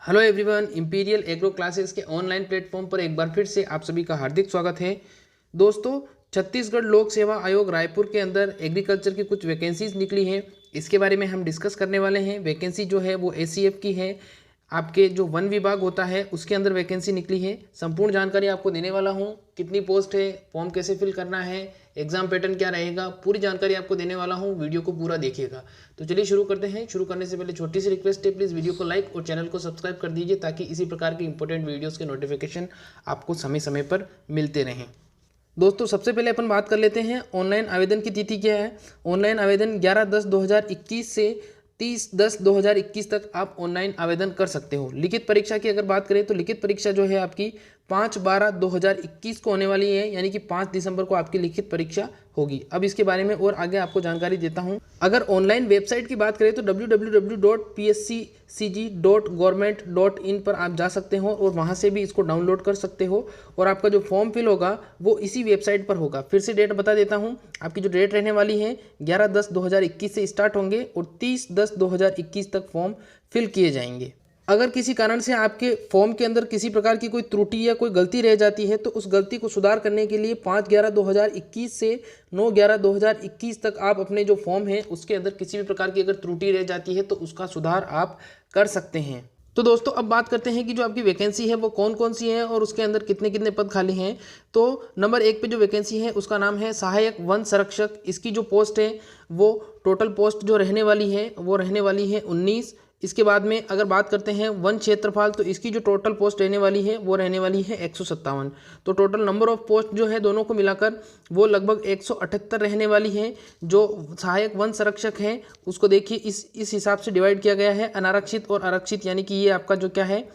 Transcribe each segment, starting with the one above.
Hello everyone, imperial agro classes के online platform पर एक बार फिर से आप सभी का हार्दिक स्वागत है। दोस्तों, छत्तीसगढ़ लोक सेवा आयोग रायपुर के अंदर एग्रीकल्चर की कुछ वैकेंसीज निकली हैं। इसके बारे में हम डिस्कस करने वाले हैं। वैकेंसी जो है वो एसीएफ की है। आपके जो वन विभाग होता है उसके अंदर वैकेंसी निकली है। संपूर्ण जानकारी आपको देने वाला हूँ। कितनी पोस्ट है, फॉर्म कैसे फिल करना है, एग्जाम पैटर्न क्या रहेगा, पूरी जानकारी आपको देने वाला हूँ। वीडियो को पूरा देखिएगा। तो चलिए शुरू करते हैं। शुरू करने से पहले छोटी सी रिक्वेस्ट है, प्लीज़ वीडियो को लाइक और चैनल को सब्सक्राइब कर दीजिए ताकि इसी प्रकार के इंपॉर्टेंट वीडियोज़ के नोटिफिकेशन आपको समय समय पर मिलते रहें। दोस्तों, सबसे पहले अपन बात कर लेते हैं ऑनलाइन आवेदन की तिथि क्या है। ऑनलाइन आवेदन 11/10/2021 से 30/10/2021 तक आप ऑनलाइन आवेदन कर सकते हो। लिखित परीक्षा की अगर बात करें तो लिखित परीक्षा जो है आपकी 5/12/2021 को होने वाली है, यानी कि 5 दिसंबर को आपकी लिखित परीक्षा होगी। अब इसके बारे में और आगे आपको जानकारी देता हूं। अगर ऑनलाइन वेबसाइट की बात करें तो www.psccg.government.in पर आप जा सकते हो और वहां से भी इसको डाउनलोड कर सकते हो और आपका जो फॉर्म फिल होगा वो इसी वेबसाइट पर होगा। फिर से डेट बता देता हूं। आपकी जो डेट रहने वाली है 11/10/2021 से स्टार्ट होंगे और 30/10/2021 तक फॉर्म फिल किए जाएंगे। अगर किसी कारण से आपके फॉर्म के अंदर किसी प्रकार की कोई त्रुटि या कोई गलती रह जाती है तो उस गलती को सुधार करने के लिए 5/11/2021 से 9/11/2021 तक आप अपने जो फॉर्म है उसके अंदर किसी भी प्रकार की अगर त्रुटि रह जाती है तो उसका सुधार आप कर सकते हैं। तो दोस्तों, अब बात करते हैं कि जो आपकी वैकेंसी है वो कौन कौन सी है और उसके अंदर कितने कितने पद खाली हैं। तो नंबर 1 पे जो वैकेंसी है उसका नाम है सहायक वन संरक्षक। इसकी जो पोस्ट है वो टोटल पोस्ट जो रहने वाली है वो रहने वाली है 19। इसके बाद में अगर बात करते हैं वन क्षेत्रफल तो इसकी जो टोटल पोस्ट रहने वाली है वो रहने वाली है 157। तो टोटल नंबर ऑफ पोस्ट जो है दोनों को मिलाकर वो लगभग 178 रहने वाली है। जो सहायक वन संरक्षक है उसको देखिए इस हिसाब से डिवाइड किया गया है, अनारक्षित और आरक्षित, यानी कि ये आपका जो क्या है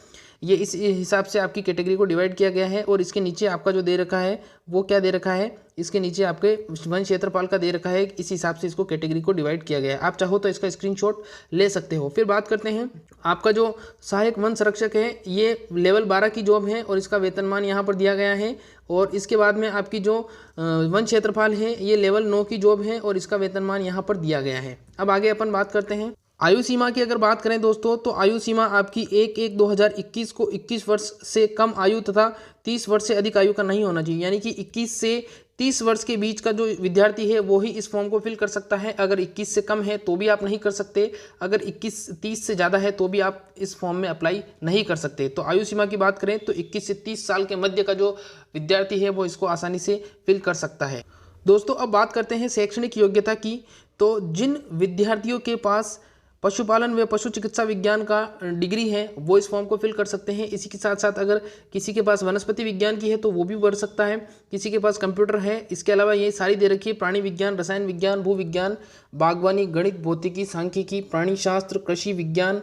ये इस हिसाब से आपकी कैटेगरी को डिवाइड किया गया है। और इसके नीचे आपका जो दे रखा है वो क्या दे रखा है, इसके नीचे आपके वन क्षेत्रफल का दे रखा है। इस हिसाब से इसको कैटेगरी को डिवाइड किया गया है। आप चाहो तो इसका स्क्रीनशॉट ले सकते हो। फिर बात करते हैं आपका जो सहायक वन संरक्षक है ये लेवल 12 की जॉब है और इसका वेतनमान यहाँ पर दिया गया है। और इसके बाद में आपकी जो वन क्षेत्रफल है ये लेवल 9 की जॉब है और इसका वेतनमान यहाँ पर दिया गया है। अब आगे अपन बात करते हैं आयु सीमा की। अगर बात करें दोस्तों तो आयु सीमा आपकी 1/1/2021 को 21 वर्ष से कम आयु तथा 30 वर्ष से अधिक आयु का नहीं होना चाहिए, यानी कि 21 से 30 वर्ष के बीच का जो विद्यार्थी है वो ही इस फॉर्म को फिल कर सकता है। अगर 21 से कम है तो भी आप नहीं कर सकते। अगर 30 से ज़्यादा है तो भी आप इस फॉर्म में अप्लाई नहीं कर सकते। तो आयु सीमा की बात करें तो 21 से 30 साल के मध्य का जो विद्यार्थी है वो इसको आसानी से फिल कर सकता है। दोस्तों, अब बात करते हैं शैक्षणिक योग्यता की। तो जिन विद्यार्थियों के पास पशुपालन व पशु चिकित्सा विज्ञान का डिग्री है वो इस फॉर्म को फिल कर सकते हैं। इसी के साथ साथ अगर किसी के पास वनस्पति विज्ञान की है तो वो भी भर सकता है। किसी के पास कंप्यूटर है, इसके अलावा ये सारी दे रखी है, प्राणी विज्ञान, रसायन विज्ञान, भू विज्ञान, बागवानी, गणित, भौतिकी, सांख्यिकी, प्राणी शास्त्र, कृषि विज्ञान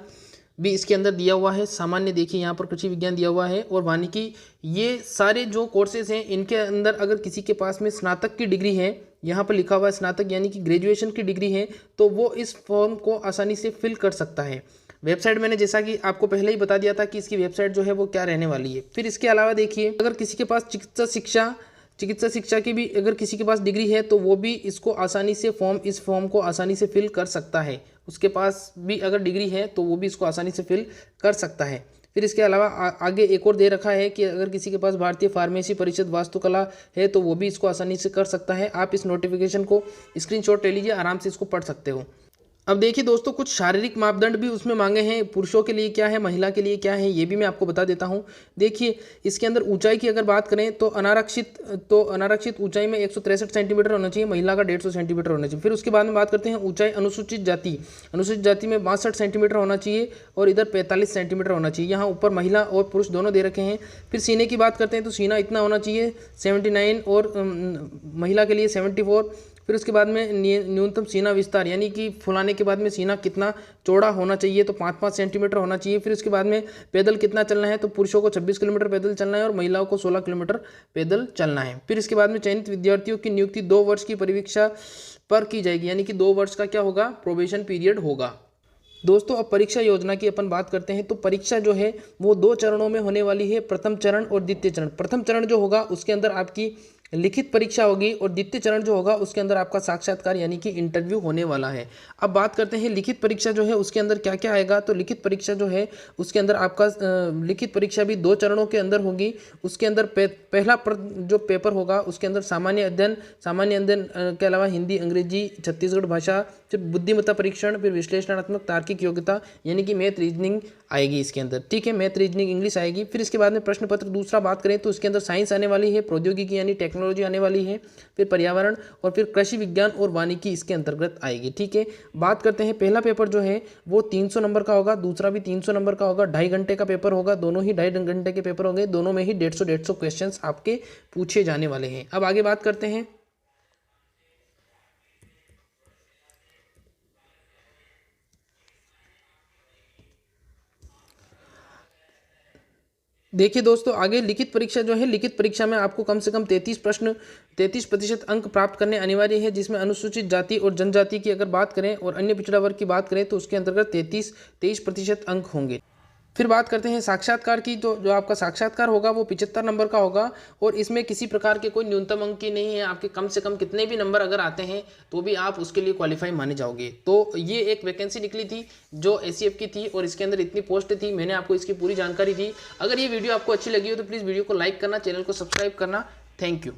भी इसके अंदर दिया हुआ है। सामान्य देखिए यहाँ पर कृषि विज्ञान दिया हुआ है और वानिकी, ये सारे जो कोर्सेज हैं इनके अंदर अगर किसी के पास में स्नातक की डिग्री है, यहाँ पर लिखा हुआ है स्नातक यानी कि ग्रेजुएशन की डिग्री है, तो वो इस फॉर्म को आसानी से फिल कर सकता है। वेबसाइट मैंने जैसा कि आपको पहले ही बता दिया था कि इसकी वेबसाइट जो है वो क्या रहने वाली है। फिर इसके अलावा देखिए अगर किसी के पास चिकित्सा शिक्षा की भी अगर किसी के पास डिग्री है तो वो भी इसको आसानी से इस फॉर्म को आसानी से फिल कर सकता है। उसके पास भी अगर डिग्री है तो वो भी इसको आसानी से फिल कर सकता है। फिर इसके अलावा आगे एक और दे रखा है कि अगर किसी के पास भारतीय फार्मेसी परिषद वास्तुकला है तो वो भी इसको आसानी से कर सकता है। आप इस नोटिफिकेशन को स्क्रीनशॉट ले लीजिए, आराम से इसको पढ़ सकते हो। अब देखिए दोस्तों, कुछ शारीरिक मापदंड भी उसमें मांगे हैं। पुरुषों के लिए क्या है, महिला के लिए क्या है, ये भी मैं आपको बता देता हूँ। देखिए इसके अंदर ऊंचाई की अगर बात करें तो अनारक्षित ऊंचाई में 163 सेंटीमीटर होना चाहिए, महिला का 150 सेंटीमीटर होना चाहिए। फिर उसके बाद में बात करते हैं ऊंचाई अनुसूचित जाति में 62 सेंटीमीटर होना चाहिए और इधर 45 सेंटीमीटर होना चाहिए। यहाँ ऊपर महिला और पुरुष दोनों दे रखे हैं। फिर सीने की बात करते हैं तो सीना इतना होना चाहिए 79 और महिला के लिए 74। फिर उसके बाद में न्यूनतम सीना विस्तार यानी कि फुलाने के बाद में सीना कितना चौड़ा होना चाहिए, तो 5-5 सेंटीमीटर होना चाहिए। फिर उसके बाद में पैदल कितना चलना है, तो पुरुषों को 26 किलोमीटर पैदल चलना है और महिलाओं को 16 किलोमीटर पैदल चलना है। फिर इसके बाद में चयनित विद्यार्थियों की नियुक्ति 2 वर्ष की परीक्षा पर की जाएगी, यानी कि 2 वर्ष का क्या होगा, प्रोबेशन पीरियड होगा। दोस्तों, अब परीक्षा योजना की अपन बात करते हैं। तो परीक्षा जो है वो 2 चरणों में होने वाली है, प्रथम चरण और द्वितीय चरण। प्रथम चरण जो होगा उसके अंदर आपकी लिखित परीक्षा होगी और द्वितीय चरण जो होगा उसके अंदर आपका साक्षात्कार यानी कि इंटरव्यू होने वाला है। अब बात करते हैं लिखित परीक्षा जो है उसके अंदर क्या क्या आएगा। तो लिखित परीक्षा जो है उसके अंदर आपका लिखित परीक्षा भी 2 चरणों के अंदर होगी। उसके अंदर पहला जो पेपर होगा उसके अंदर सामान्य अध्ययन के अलावा हिंदी, अंग्रेजी, छत्तीसगढ़ भाषा, फिर बुद्धिमत्ता परीक्षण, फिर विश्लेषणात्मक तार्किक योग्यता यानी कि मैथ रीजनिंग आएगी इसके अंदर। ठीक है, मैथ रीजनिंग इंग्लिश आएगी। फिर इसके बाद में प्रश्न पत्र दूसरा बात करें तो उसके अंदर साइंस आने वाली है, प्रौद्योगिकी यानी टेक्नोलॉजी आने वाली है, फिर पर्यावरण और फिर कृषि विज्ञान और वानिकी इसके अंतर्गत आएगी। ठीक है, बात करते हैं पहला पेपर जो है वो 300 नंबर का होगा, दूसरा भी 300 नंबर का होगा। 2.5 घंटे का पेपर होगा, दोनों ही 2.5 घंटे के पेपर होंगे, दोनों में ही 150 क्वेश्चन आपके पूछे जाने वाले हैं। अब आगे बात करते हैं देखिए दोस्तों, आगे लिखित परीक्षा जो है, लिखित परीक्षा में आपको कम से कम 33% अंक प्राप्त करने अनिवार्य है, जिसमें अनुसूचित जाति और जनजाति की अगर बात करें और अन्य पिछड़ा वर्ग की बात करें तो उसके अंतर्गत 23% अंक होंगे। फिर बात करते हैं साक्षात्कार की। तो जो आपका साक्षात्कार होगा वो 75 नंबर का होगा और इसमें किसी प्रकार के कोई न्यूनतम अंक की नहीं है। आपके कम से कम कितने भी नंबर अगर आते हैं तो भी आप उसके लिए क्वालिफाई माने जाओगे। तो ये एक वैकेंसी निकली थी जो एसीएफ की थी और इसके अंदर इतनी पोस्ट थी, मैंने आपको इसकी पूरी जानकारी दी। अगर ये वीडियो आपको अच्छी लगी हो तो प्लीज़ वीडियो को लाइक करना, चैनल को सब्सक्राइब करना। Thank you.